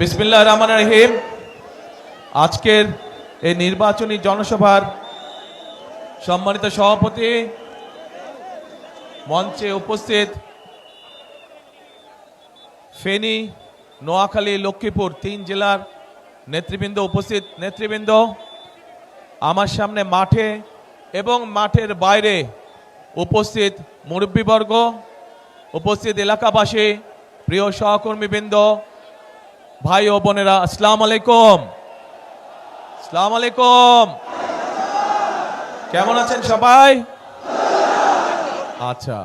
বিসমিল্লাহির রহমানির রহিম। আজকের এই নির্বাচনী জনসভার সম্মানিত সভাপতি, মঞ্চে উপস্থিত ফেনী, নোয়াখালী, লক্ষ্মীপুর 3 জেলার নেতৃবৃন্দ, উপস্থিত নেতৃবৃন্দ, আমার সামনে মাঠে এবং মাঠের বাইরে উপস্থিত মুরব্বীবর্গ, উপস্থিত এলাকাবাসী, প্রিয় সহকর্মীবৃন্দ, ভাই ও বোনেরা, আসসালামু আলাইকুম। আসসালামু আলাইকুম। কেমন আছেন সবাই? আচ্ছা,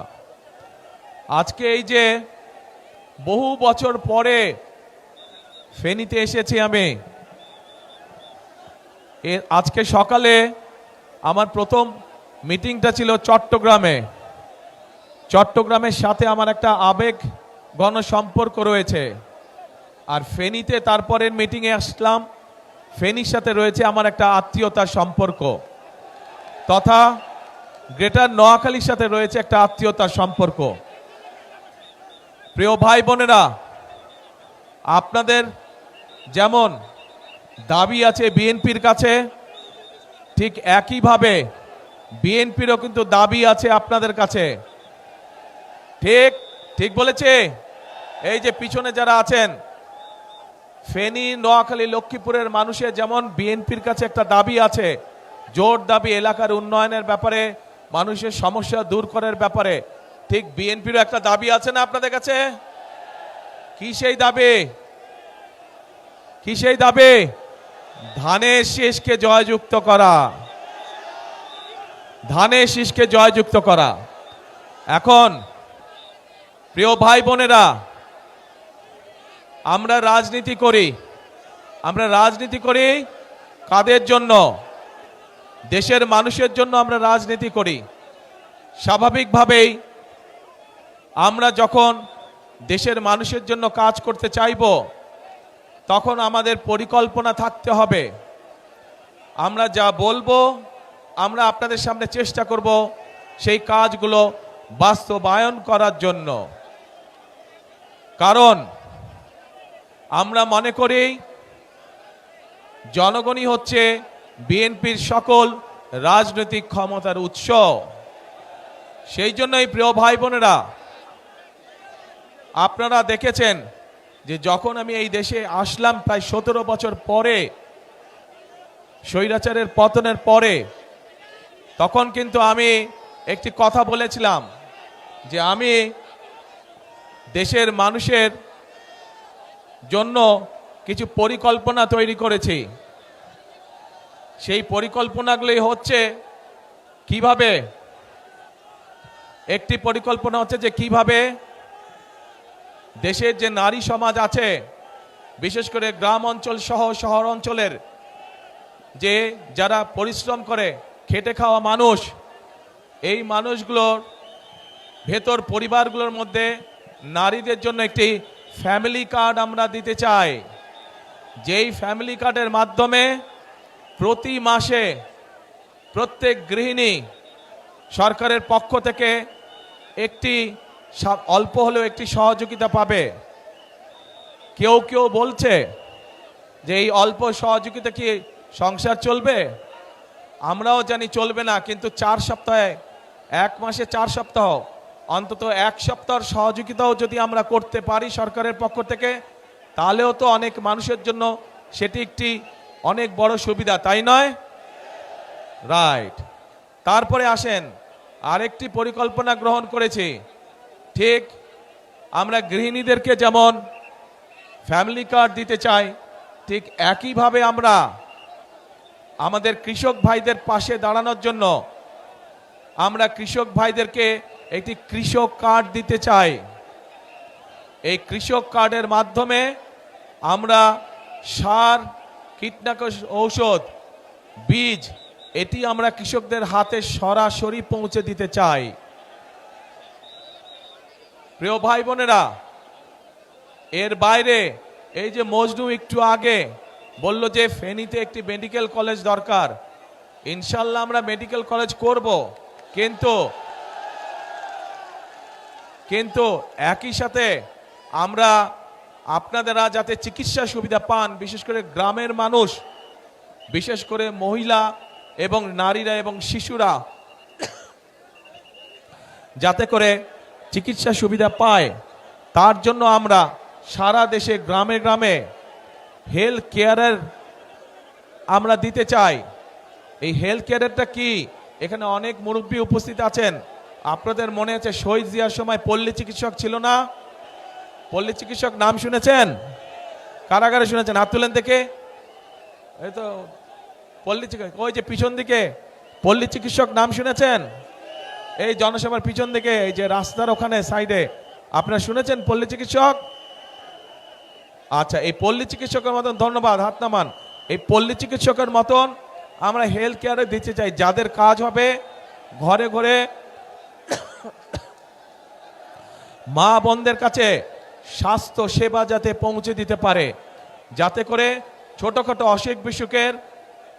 আজকে এই যে বহু বছর পরে ফেনীতে এসেছি আমি, আজকে সকালে আমার প্রথম মিটিংটা ছিল চট্টগ্রামে। চট্টগ্রামের সাথে আমার একটা আবেগ ঘন সম্পর্ক রয়েছে, আর ফেনীতে তারপরের মিটিংয়ে আসলাম, ফেনীর সাথে রয়েছে আমার একটা আত্মীয়তার সম্পর্ক, তথা গ্রেটার নোয়াখালীর সাথে রয়েছে একটা আত্মীয়তার সম্পর্ক। প্রিয় ভাই বোনেরা, আপনাদের যেমন দাবি আছে বিএনপির কাছে, ঠিক একইভাবে বিএনপিরও কিন্তু দাবি আছে আপনাদের কাছে। ঠিক ঠিক বলেছে? এই যে পিছনে যারা আছেন, ফেনী, নোয়াখালী, লক্ষ্মীপুরের মানুষের যেমন বিএনপির কাছে একটা দাবি আছে, জোর দাবি এলাকার উন্নয়নের ব্যাপারে, মানুষের সমস্যা দূর করার ব্যাপারে, ঠিক বিএনপিরও একটা দাবি আছে না আপনাদের কাছে? কি সেই দাবি? কি সেই দাবি? ধানের শীষকে জয়যুক্ত করা, ধানের শীষকে জয়যুক্ত করা। এখন প্রিয় ভাই বোনেরা, আমরা রাজনীতি করি, আমরা রাজনীতি করি কাদের জন্য? দেশের মানুষের জন্য আমরা রাজনীতি করি। স্বাভাবিকভাবেই আমরা যখন দেশের মানুষের জন্য কাজ করতে চাইব, তখন আমাদের পরিকল্পনা থাকতে হবে। আমরা যা বলবো, আমরা আপনাদের সামনে চেষ্টা করব সেই কাজগুলো বাস্তবায়ন করার জন্য। কারণ আমরা মনে করি জনগণই হচ্ছে বিএনপির সকল রাজনৈতিক ক্ষমতার উৎস। সেই জন্যই প্রিয় ভাই বোনেরা, আপনারা দেখেছেন যে যখন আমি এই দেশে আসলাম প্রায় 17 বছর পরে, স্বৈরাচারের পতনের পরে, তখন কিন্তু আমি একটি কথা বলেছিলাম যে আমি দেশের মানুষের জন্য কিছু পরিকল্পনা তৈরি করেছি। সেই পরিকল্পনাগুলি হচ্ছে কিভাবে, একটি পরিকল্পনা হচ্ছে যে কিভাবে দেশের যে নারী সমাজ আছে, বিশেষ করে গ্রাম অঞ্চল সহ শহর অঞ্চলের যে যারা পরিশ্রম করে খেটে খাওয়া মানুষ, এই মানুষগুলোর ভেতর পরিবারগুলোর মধ্যে নারীদের জন্য একটি ফ্যামিলি কার্ড আমরা দিতে চাই। যেই ফ্যামিলি কার্ডের মাধ্যমে প্রতি মাসে প্রত্যেক গৃহিণী সরকারের পক্ষ থেকে একটি অল্প হলেও একটি সহযোগিতা পাবে। কেউ কেউ বলছে যে এই অল্প সহযোগিতা কি সংসার চলবে? আমরাও জানি চলবে না, কিন্তু 4 সপ্তাহে, 1 মাসে 4 সপ্তাহ, অন্তত 1 সপ্তাহের সহযোগিতাও যদি আমরা করতে পারি সরকারের পক্ষ থেকে, তাহলেও তো অনেক মানুষের জন্য সেটি একটি অনেক বড় সুবিধা, তাই নয়? রাইট। তারপরে আসেন, আরেকটি পরিকল্পনা গ্রহণ করেছি। ঠিক আমরা গৃহিণীদেরকে যেমন ফ্যামিলি কার্ড দিতে চাই, ঠিক একইভাবে আমরা আমাদের কৃষক ভাইদের পাশে দাঁড়ানোর জন্য আমরা কৃষক ভাইদেরকে একটি কৃষক কার্ড দিতে চাই। এই কৃষক কার্ডের মাধ্যমে আমরা সার, কীটনাশক ঔষধ, বীজ, এটি আমরা কৃষকদের হাতে সরাসরি পৌঁছে দিতে চাই। প্রিয় ভাই বোনেরা, এর বাইরে এই যে মজনু একটু আগে বলল যে ফেনীতে একটি মেডিকেল কলেজ দরকার, ইনশাল্লাহ আমরা মেডিকেল কলেজ করব, কিন্তু একই সাথে আমরা আপনারা যাতে চিকিৎসা সুবিধা পান, বিশেষ করে গ্রামের মানুষ, বিশেষ করে মহিলা এবং নারীরা এবং শিশুরা যাতে করে চিকিৎসা সুবিধা পায়, তার জন্য আমরা সারা দেশে গ্রামে গ্রামে হেলথ কেয়ারের আমরা দিতে চাই। এই হেলথ কেয়ারেরটা কি? এখানে অনেক মুরব্বী উপস্থিত আছেন। আপনাদের মনে আছে শহীদ জিয়ার সময় পল্লী চিকিৎসক ছিল না? পল্লী চিকিৎসক নাম শুনেছেন? কারাগারে শুনেছেন? হাত তুলেন থেকে। এই তো পল্লী চিকিৎসক, ওই যে পিছন দিকে পল্লী চিকিৎসক নাম শুনেছেন? এই জনসভার পিছন দিকে, এই যে রাস্তার ওখানে সাইডে, আপনারা শুনেছেন পল্লী চিকিৎসক? আচ্ছা, এই পল্লী চিকিৎসকের মতন, ধন্যবাদ, হাত নামান। এই পল্লী চিকিৎসকের মতন আমরা হেলথ কেয়ারে দিতে চাই, যাদের কাজ হবে ঘরে ঘরে মা বোনদের কাছে স্বাস্থ্য সেবা যাতে পৌঁছে দিতে পারে, যাতে করে ছোটখাটো অসুখ বিসুখের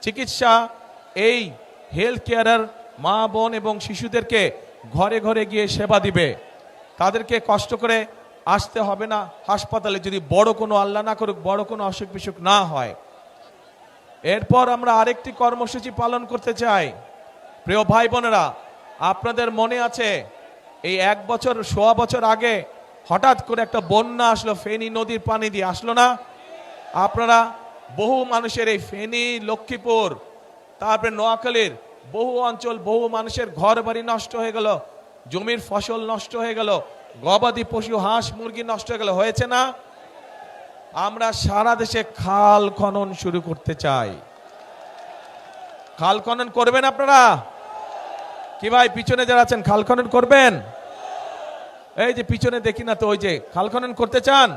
চিকিৎসা এই হেলথ কেয়ারের মা বোন এবং শিশুদেরকে ঘরে ঘরে গিয়ে সেবা দিবে। তাদেরকে কষ্ট করে আসতে হবে না হাসপাতালে, যদি বড় কোনো, আল্লাহ না করুক, বড় কোনো অসুখ বিসুখ না হয়। এরপর আমরা আরেকটি কর্মসূচি পালন করতে চাই। প্রিয় ভাই বোনেরা, আপনাদের মনে আছে এই 1 বছর, সোয়া বছর আগে হঠাৎ করে একটা বন্যা আসলো, ফেনী নদীর পানি দিয়ে আসলো না? আপনারা বহু মানুষের এই ফেনী, লক্ষ্মীপুর, তারপরে নোয়াখালীর বহু অঞ্চল, বহু মানুষের ঘর বাড়ি নষ্ট হয়ে গেল, জমির ফসল নষ্ট হয়ে গেল, গবাদি পশু হাঁস মুরগি নষ্ট হয়ে গেল, হয়েছে না? আমরা সারা দেশে খাল খনন শুরু করতে চাই। খাল খনন করবেন আপনারা কি ভাই? পিছনে যারা আছেন খাল খনন করবেন? এই যে পিছনে দেখি না তো, ওই যে খাল খনন করতে চান?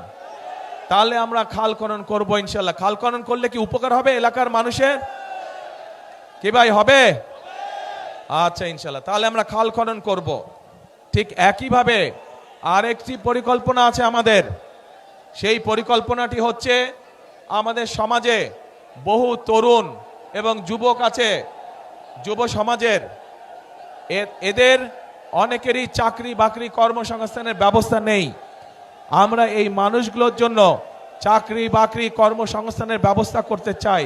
তাহলে আমরা খাল খনন করবো ইনশাল্লাহ। খাল খনন করলে কি উপকার হবে এলাকার মানুষের? কি ভাই, হবে? আচ্ছা ইনশাল্লাহ, তাহলে আমরা খাল খনন করব। ঠিক একইভাবে আরেকটি পরিকল্পনা আছে আমাদের। সেই পরিকল্পনাটি হচ্ছে, আমাদের সমাজে বহু তরুণ এবং যুবক আছে, যুব সমাজের, এদের অনেকেরই চাকরি বাকরি কর্মসংস্থানের ব্যবস্থা নেই। আমরা এই মানুষগুলোর জন্য চাকরি বাকরি কর্মসংস্থানের ব্যবস্থা করতে চাই।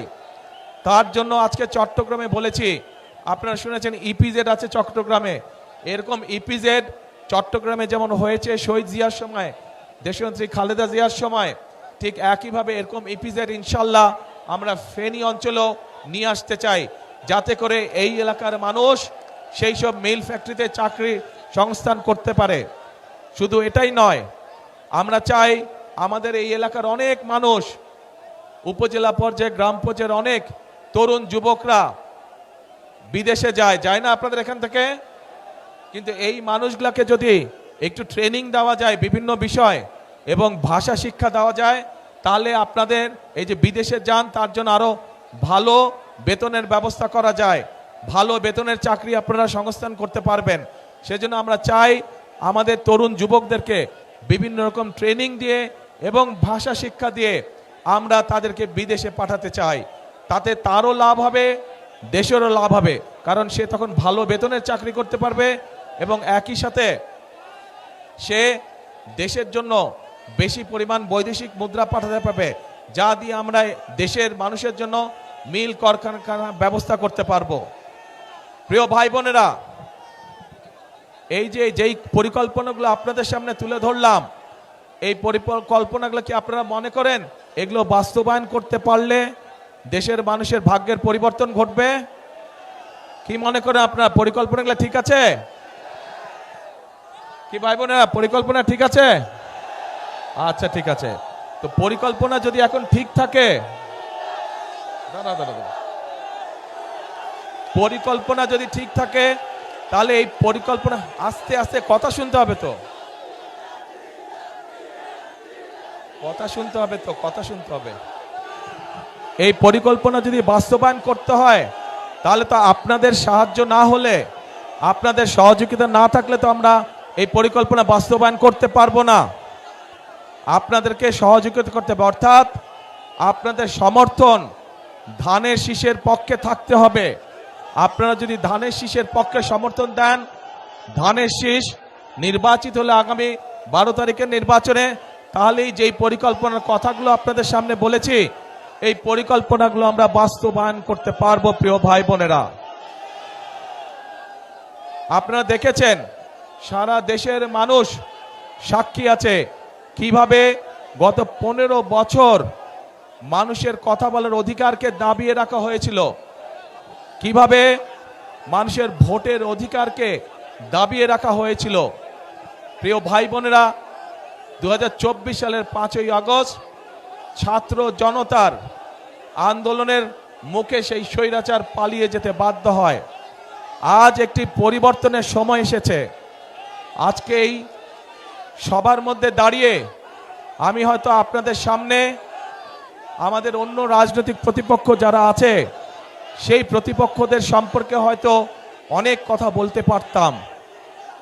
তার জন্য আজকে চট্টগ্রামে বলেছি, আপনারা শুনেছেন ইপিজেড আছে চট্টগ্রামে। এরকম ইপিজেড চট্টগ্রামে যেমন হয়েছে শহীদ জিয়ার সময়, দেশনেত্রী খালেদা জিয়ার সময়, ঠিক একইভাবে এরকম ইপিজেড ইনশাল্লাহ আমরা ফেনী অঞ্চলেও নিয়ে আসতে চাই, যাতে করে এই এলাকার মানুষ সেই সব মিল ফ্যাক্টরিতে চাকরি সংস্থান করতে পারে। শুধু এটাই নয়, আমরা চাই আমাদের এই এলাকার অনেক মানুষ, উপজেলা পর্যায়ে, গ্রাম পর্যায়ের অনেক তরুণ যুবকরা বিদেশে যায় না আপনাদের এখান থেকে? কিন্তু এই মানুষগুলোকে যদি একটু ট্রেনিং দেওয়া যায় বিভিন্ন বিষয় এবং ভাষা শিক্ষা দেওয়া যায়, তাহলে আপনাদের এই যে বিদেশে যান, তার জন্য আরো ভালো বেতনের ব্যবস্থা করা যায়, ভালো বেতনের চাকরি আপনারা সংস্থান করতে পারবেন। সেজন্য আমরা চাই আমাদের তরুণ যুবকদেরকে বিভিন্ন রকম ট্রেনিং দিয়ে এবং ভাষা শিক্ষা দিয়ে আমরা তাদেরকে বিদেশে পাঠাতে চাই। তাতে তারও লাভ হবে, দেশেরও লাভ হবে, কারণ সে তখন ভালো বেতনের চাকরি করতে পারবে এবং একই সাথে সে দেশের জন্য বেশি পরিমাণ বৈদেশিক মুদ্রা পাঠাতে পারবে, যা দিয়ে আমরা দেশের মানুষের জন্য মিল কারখানা ব্যবস্থা করতে পারবো। প্রিয় ভাই বোনেরা, এই যে যেই পরিকল্পনাগুলো আপনাদের সামনে তুলে ধরলাম, এই পরিকল্পনাগুলো কি আপনারা মনে করেন এগুলো বাস্তবায়ন করতে পারলে দেশের মানুষের ভাগ্যের পরিবর্তন ঘটবে? কি মনে করেন আপনারা? পরিকল্পনাগুলো ঠিক আছে কি ভাই বোনেরা? পরিকল্পনা ঠিক আছে? আচ্ছা ঠিক আছে। তো পরিকল্পনা যদি এখন ঠিক থাকে, পরিকল্পনা যদি ঠিক থাকে, তাহলে এই পরিকল্পনা আস্তে আস্তে, কথা শুনতে হবে তো, কথা শুনতে হবে তো, কথা শুনতে হবে। এই পরিকল্পনা যদি বাস্তবায়ন করতে হয়, তাহলে তো আপনাদের সাহায্য না হলে, আপনাদের সহযোগিতা না থাকলে তো আমরা এই পরিকল্পনা বাস্তবায়ন করতে পারবো না। আপনাদেরকে সহযোগিতা করতে হবে, অর্থাৎ আপনাদের সমর্থন ধানের শীষের পক্ষে থাকতে হবে। আপনারা যদি ধানের শীষের পক্ষে সমর্থন দেন, ধানের শীষ নির্বাচিত হলে আগামী 12 তারিখের নির্বাচনে তাহলেই যেই পরিকল্পনার কথাগুলো আপনাদের সামনে বলেছি এই পরিকল্পনাগুলো আমরা বাস্তবায়ন করতে পারবো। প্রিয় ভাই বোনেরা, আপনারা দেখেছেন সারা দেশের মানুষ সাক্ষী আছে কিভাবে গত 15 বছর মানুষের কথা বলার অধিকারকে দাবিয়ে রাখা হয়েছিল, কিভাবে মানুষের ভোটের অধিকারকে দাবিয়ে রাখা হয়েছিল। প্রিয় ভাই বোনেরা, 2024 সালের 5ই আগস্ট ছাত্র জনতার আন্দোলনের মুখে সেই স্বৈরাচার পালিয়ে যেতে বাধ্য হয়। আজ একটি পরিবর্তনের সময় এসেছে। আজকে এই সবার মধ্যে দাঁড়িয়ে আমি হয়তো আপনাদের সামনে আমাদের অন্য রাজনৈতিক প্রতিপক্ষ যারা আছে সেই প্রতিপক্ষদের সম্পর্কে হয়তো অনেক কথা বলতে পারতাম,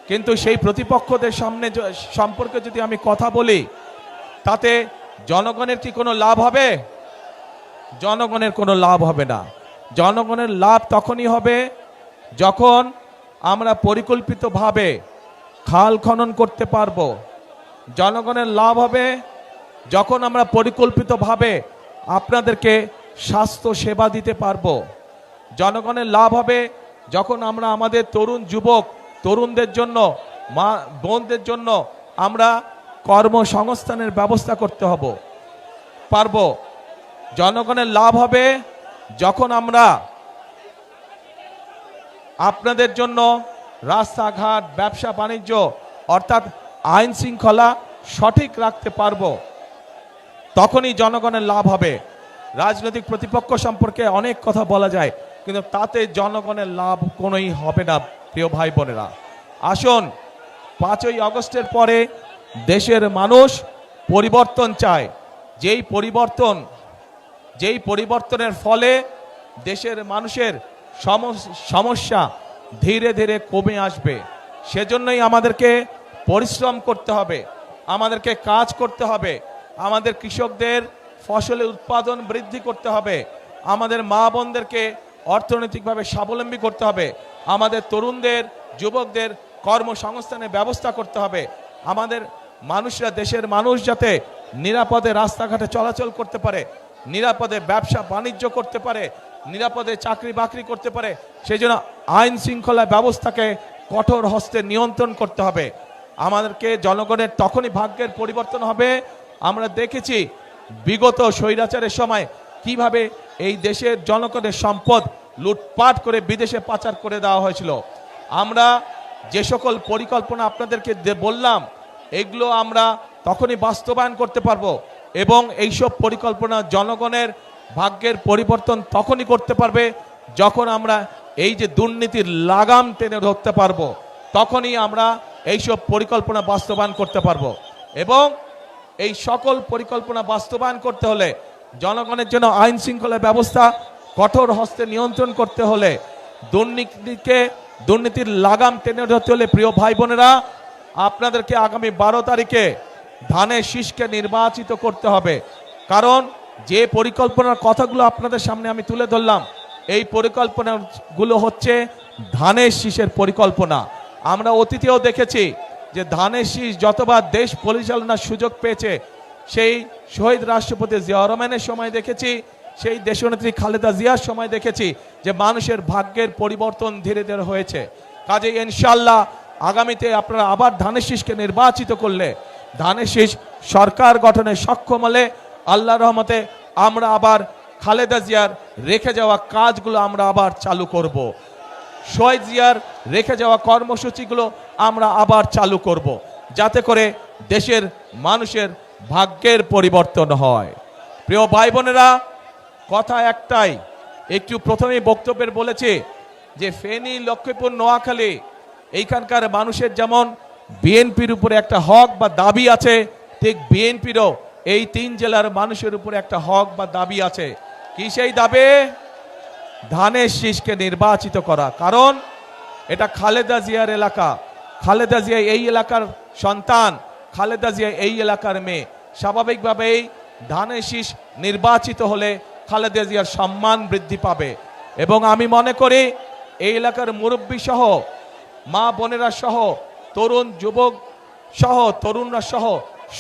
কিন্তু সেই প্রতিপক্ষদের সামনে সম্পর্কে যদি আমি কথা বলি তাতে জনগণের কি কোনো লাভ হবে? জনগণের কোনো লাভ হবে না। জনগণের লাভ তখনই হবে যখন আমরা পরিকল্পিতভাবে খাল খনন করতে পারবো। জনগণের লাভ হবে যখন আমরা পরিকল্পিতভাবে আপনাদেরকে স্বাস্থ্য সেবা দিতে পারবো। জনগণের লাভ হবে যখন আমরা আমাদের তরুণ যুবক তরুণদের জন্য, মা বোনদের জন্য আমরা কর্মসংস্থানের ব্যবস্থা করতে পারবো। জনগণের লাভ হবে যখন আমরা আপনাদের জন্য রাস্তাঘাট, ব্যবসা বাণিজ্য অর্থাৎ আইন শৃঙ্খলা সঠিক রাখতে পারবো। তখনই জনগণের লাভ হবে। রাজনৈতিক প্রতিপক্ষ সম্পর্কে অনেক কথা বলা যায়, কিন্তু তাতে জনগণের লাভ কোনোই হবে না। প্রিয় ভাই বোনেরা, আসুন 5ই আগস্টের পরে দেশের মানুষ পরিবর্তন চায়। যেই পরিবর্তনের ফলে দেশের মানুষের সমস্যা ধীরে ধীরে কমে আসবে। সেজন্যই আমাদেরকে পরিশ্রম করতে হবে, আমাদেরকে কাজ করতে হবে, আমাদের কৃষকদের ফসলের উৎপাদন বৃদ্ধি করতে হবে, আমাদের মা বোনদেরকে অর্থনৈতিকভাবে স্বাবলম্বী করতে হবে, আমাদের তরুণদের যুবকদের কর্মসংস্থানের ব্যবস্থা করতে হবে। আমাদের মানুষরা, দেশের মানুষ যাতে নিরাপদে রাস্তাঘাটে চলাচল করতে পারে, নিরাপদে ব্যবসা বাণিজ্য করতে পারে, নিরাপদে চাকরি বাকরি করতে পারে, সেই জন্য আইন শৃঙ্খলা ব্যবস্থাকে কঠোর হস্তে নিয়ন্ত্রণ করতে হবে। আমাদেরকে জনগণের তখনই ভাগ্যের পরিবর্তন হবে। আমরা দেখেছি বিগত স্বৈরাচারের সময় কিভাবে এই দেশের জনগণের সম্পদ লুটপাট করে বিদেশে পাচার করে দেওয়া হয়েছিল। আমরা যে সকল পরিকল্পনা আপনাদেরকে বললাম এগুলো আমরা তখনই বাস্তবায়ন করতে পারবো, এবং এইসব পরিকল্পনা জনগণের ভাগ্যের পরিবর্তন তখনই করতে পারবে যখন আমরা এই যে দুর্নীতির লাগাম টেনে ধরতে পারবো। তখনই আমরা এইসব পরিকল্পনা বাস্তবায়ন করতে পারবো। এবং এই সকল পরিকল্পনা বাস্তবায়ন করতে হলে, জনগণের জন্য আইন শৃঙ্খলা ব্যবস্থা কঠোর হস্তে নিয়ন্ত্রণ করতে হলে, দুর্নীতির লাগাম টেনে ধরতে হলে, প্রিয় ভাই বোনেরা, আপনাদেরকে আগামী 12 তারিখে ধানের শীষকে নির্বাচিত করতে হবে। কারণ যে পরিকল্পনার কথাগুলো আপনাদের সামনে আমি তুলে ধরলাম, এই পরিকল্পনাগুলো হচ্ছে ধানের শীষের পরিকল্পনা। আমরা অতীতেও দেখেছি যে ধানের শীষ যতবার দেশ পরিচালনার সুযোগ পেয়েছে, সেই শহীদ রাষ্ট্রপতি জিয়া রহমানের সময় দেখেছি, সেই দেশনেত্রী খালেদা জিয়ার সময় দেখেছি যে মানুষের ভাগ্যের পরিবর্তন ধীরে ধীরে হয়েছে। কাজেই ইনশাআল্লাহ আগামীতে আপনারা আবার ধানের শীষকে নির্বাচিত করলে, ধানের শীষ সরকার গঠনে সক্ষম হলে, আল্লাহর রহমতে আমরা আবার খালেদা জিয়ার রেখে যাওয়া কাজগুলো আমরা আবার চালু করব। শহীদ জিয়ার রেখে যাওয়া কর্মসূচিগুলো আমরা আবার চালু করব, যাতে করে দেশের মানুষের ভাগ্যের পরিবর্তন হয়। প্রিয় ভাই বোনেরা, কথা একটাই, একটু প্রথমেই বক্তব্যের বলেছি যে ফেনী, লক্ষ্মীপুর, নোয়াখালী এইখানকার মানুষের যেমন বিএনপির উপরে একটা হক বা দাবি আছে, ঠিক বিএনপিরও এই 3 জেলার মানুষের উপরে একটা হক বা দাবি আছে। কি সেই দাবি? ধানের শীষকে নির্বাচিত করা। কারণ এটা খালেদা জিয়ার এলাকা, খালেদা জিয়া এই এলাকার সন্তান, খালেদা জিয়া এই এলাকার মেয়ে। স্বাভাবিকভাবেই ধানের শীষ নির্বাচিত হলে খালেদা জিয়ার সম্মান বৃদ্ধি পাবে। এবং আমি মনে করি এই এলাকার মুরব্বী সহ, মা বোনেরা সহ, তরুণ যুবক সহ, তরুণরা সহ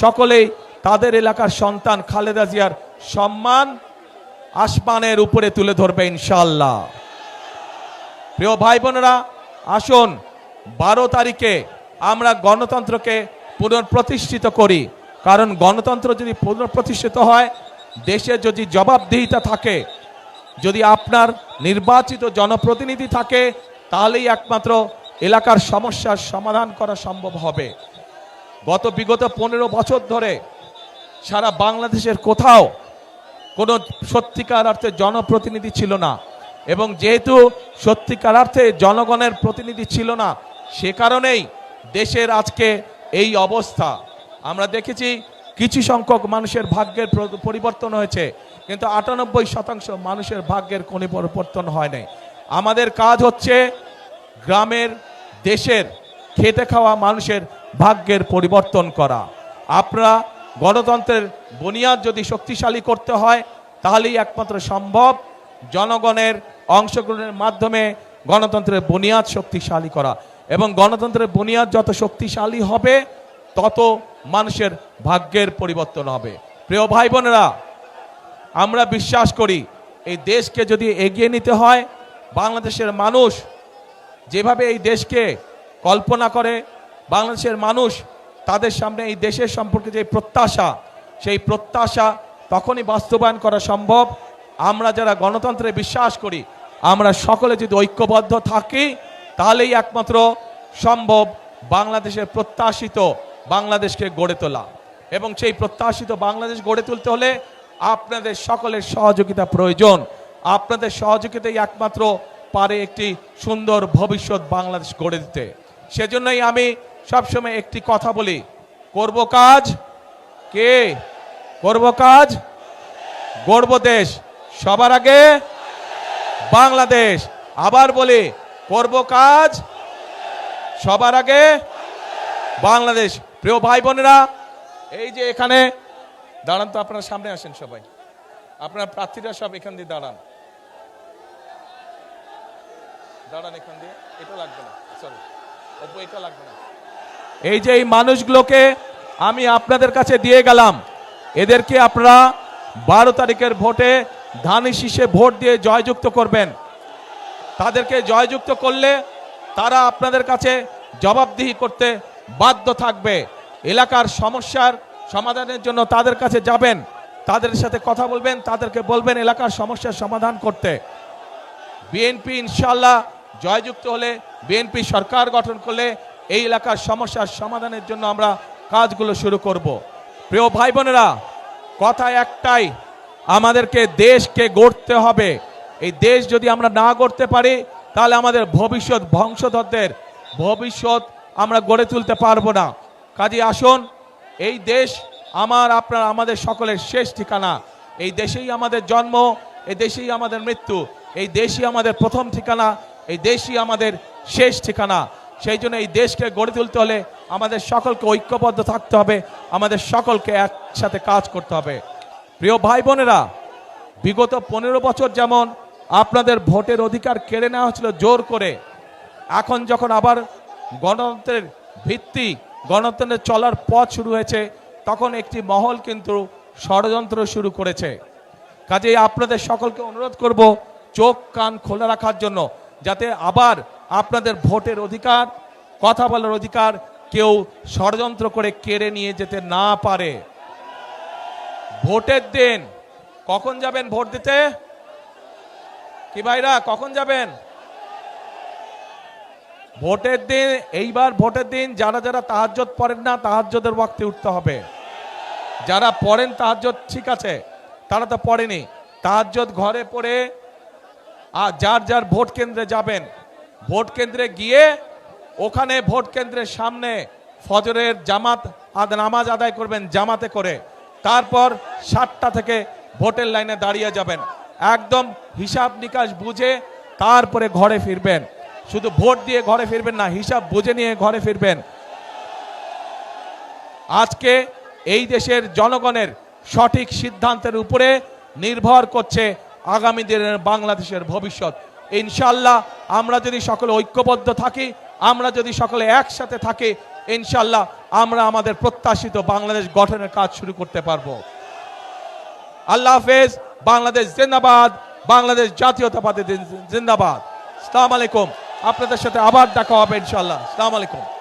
সকলেই তাদের এলাকার সন্তান খালেদা জিয়ার সম্মান আসমানের উপরে তুলে ধরবে ইনশাআল্লাহ। প্রিয় ভাই বোনেরা, আসুন 12 তারিখে আমরা গণতন্ত্রকে পুনঃপ্রতিষ্ঠিত করি। কারণ গণতন্ত্র যদি পুনঃপ্রতিষ্ঠিত হয়, দেশে যদি জবাবদিহিতা থাকে, যদি আপনার নির্বাচিত জনপ্রতিনিধি থাকে, তাহলেই একমাত্র এলাকার সমস্যার সমাধান করা সম্ভব হবে। বিগত 15 বছর ধরে সারা বাংলাদেশের কোথাও কোনো সত্যিকার অর্থে জনপ্রতিনিধি ছিল না, এবং যেহেতু সত্যিকার অর্থে জনগণের প্রতিনিধি ছিল না, সে কারণেই দেশের আজকে এই অবস্থা। আমরা দেখেছি কিছু সংখ্যক মানুষের ভাগ্যের পরিবর্তন হয়েছে, কিন্তু 98% মানুষের ভাগ্যের কোনো পরিবর্তন হয় নাই। আমাদের কাজ হচ্ছে গ্রামের, দেশের খেটে খাওয়া মানুষের ভাগ্যের পরিবর্তন করা। আপনারা গণতন্ত্রের বুনিয়াদ যদি শক্তিশালী করতে হয়, তাহলেই একমাত্র সম্ভব জনগণের অংশগ্রহণের মাধ্যমে গণতন্ত্রের বুনিয়াদ শক্তিশালী করা। এবং গণতন্ত্রের বুনিয়াদ যত শক্তিশালী হবে, তত মানুষের ভাগ্যের পরিবর্তন হবে। প্রিয় ভাই বোনেরা, আমরা বিশ্বাস করি এই দেশকে যদি এগিয়ে নিতে হয়, বাংলাদেশের মানুষ যেভাবে এই দেশকে কল্পনা করে, বাংলাদেশের মানুষ তাদের সামনে এই দেশের সম্পর্কে যে প্রত্যাশা, সেই প্রত্যাশা তখনই বাস্তবায়ন করা সম্ভব আমরা যারা গণতন্ত্রে বিশ্বাস করি, আমরা সকলে যদি ঐক্যবদ্ধ থাকি, তাহলেই একমাত্র সম্ভব বাংলাদেশের প্রত্যাশিত বাংলাদেশকে গড়ে তোলা। এবং সেই প্রত্যাশিত বাংলাদেশ গড়ে তুলতে হলে আপনাদের সকলের সহযোগিতা প্রয়োজন। আপনাদের সহযোগিতাই একমাত্র পারে একটি সুন্দর ভবিষ্যৎ বাংলাদেশ গড়ে দিতে। সেজন্যই আমি সবসময় একটি কথা বলি, করব কাজ, কে করব কাজ, গড়ব দেশ, সবার আগে বাংলাদেশ। আবার বলি, করব কাজ, সবার আগে বাংলাদেশ। প্রিয় ভাই বোনেরা, এই যে এখানে দাঁড়ান তো, আপনারা সামনে আসেন সবাই, আপনার প্রার্থীরা সব এখান দিয়ে দাঁড়ান, দাঁড়ান এখান দিয়ে, এটা লাগবে না, সরি অপু, এটা লাগবে না। এই যে এই মানুষগুলোকে আমি আপনাদের কাছে দিয়ে গেলাম, এদেরকে আপনারা 12 তারিখের ভোটে ধানের শীষে ভোট দিয়ে জয়যুক্ত করবেন। তাদেরকে জয়যুক্ত করলে তারা আপনাদের কাছে জবাবদিহি করতে বাধ্য থাকবে। এলাকার সমস্যার সমাধানের জন্য তাদের কাছে যাবেন, তাদের সাথে কথা বলবেন, তাদেরকে বলবেন এলাকার সমস্যার সমাধান করতে। বিএনপি ইনশাআল্লাহ জয়যুক্ত হলে, বিএনপি সরকার গঠন করলে এই এলাকার সমস্যার সমাধানের জন্য আমরা কাজগুলো শুরু করব। প্রিয় ভাই বোনেরা, কথা একটাই, আমাদেরকে দেশকে গড়তে হবে। এই দেশ যদি আমরা না গড়তে পারি, তাহলে আমাদের ভবিষ্যৎ বংশধরদের ভবিষ্যৎ আমরা গড়ে তুলতে পারবো না। কাজে আসুন, এই দেশ আমার, আপনার, আমাদের সকলের শেষ ঠিকানা। এই দেশেই আমাদের জন্ম, এই দেশেই আমাদের মৃত্যু, এই দেশই আমাদের প্রথম ঠিকানা, এই দেশই আমাদের শেষ ঠিকানা। সেই জন্য এই দেশকে গড়ে তুলতে হলে আমাদের সকলকে ঐক্যবদ্ধ থাকতে হবে, আমাদের সকলকে একসাথে কাজ করতে হবে। প্রিয় ভাই বোনেরা, বিগত 15 বছর যেমন আপনাদের ভোটের অধিকার কেড়ে নেওয়া হয়েছিল জোর করে, এখন যখন আবার গণতন্ত্রের ভিত্তি, গণতন্ত্রের চলার পথ শুরু হয়েছে, তখন একটি মহল কিন্তু ষড়যন্ত্র শুরু করেছে। কাজেই আপনাদের সকলকে অনুরোধ করব চোখ কান খোলা রাখার জন্য, যাতে আবার আপনাদের ভোটের অধিকার, কথা বলার অধিকার কেউ ষড়যন্ত্র করে কেড়ে নিয়ে যেতে না পারে। ভোটের দিন কখন যাবেন ভোট দিতে? কি ভাইরা, কখন যাবেন ভোটের দিন? এইবার ভোটের দিন যারা যারা তাহাজ্জুদ পড়েন না, তাহাজ্জুদের ওয়াক্তে উঠতে হবে। যারা পড়েন তাহাজ্জুদ ঠিক আছে, তারা তো পড়েনি, তাহাজ্জুদ ঘরে পড়ে আর যার যার ভোট কেন্দ্রে যাবেন। ভোট কেন্দ্রে গিয়ে ওখানে ভোট কেন্দ্রের সামনে ফজরের জামাত নামাজ আদায় করবেন জামাতে করে। তারপর 7টা থেকে ভোটের লাইনে দাঁড়িয়ে যাবেন, একদম হিসাব নিকাশ বুঝে তারপরে ঘরে ফিরবেন। শুধু ভোট দিয়ে ঘরে ফিরবেন না, হিসাব বুঝে নিয়ে ঘরে ফিরবেন। আজকে এই দেশের জনগণের সঠিক সিদ্ধান্তের উপরে নির্ভর করছে আগামী দিনের বাংলাদেশের ভবিষ্যৎ। ইনশাআল্লাহ আমরা যদি সকলে ঐক্যবদ্ধ থাকি, আমরা যদি সকলে একসাথে থাকি, ইনশাআল্লাহ আমরা আমাদের প্রত্যাশিত বাংলাদেশ গঠনের কাজ শুরু করতে পারবো। আল্লাহ হাফেজ। বাংলাদেশ জিন্দাবাদ, বাংলাদেশ জাতীয়তাবাদী জিন্দাবাদ। আসসালামু আলাইকুম। আপনাদের সাথে আবার দেখা হবে ইনশাআল্লাহ। আসসালামু আলাইকুম।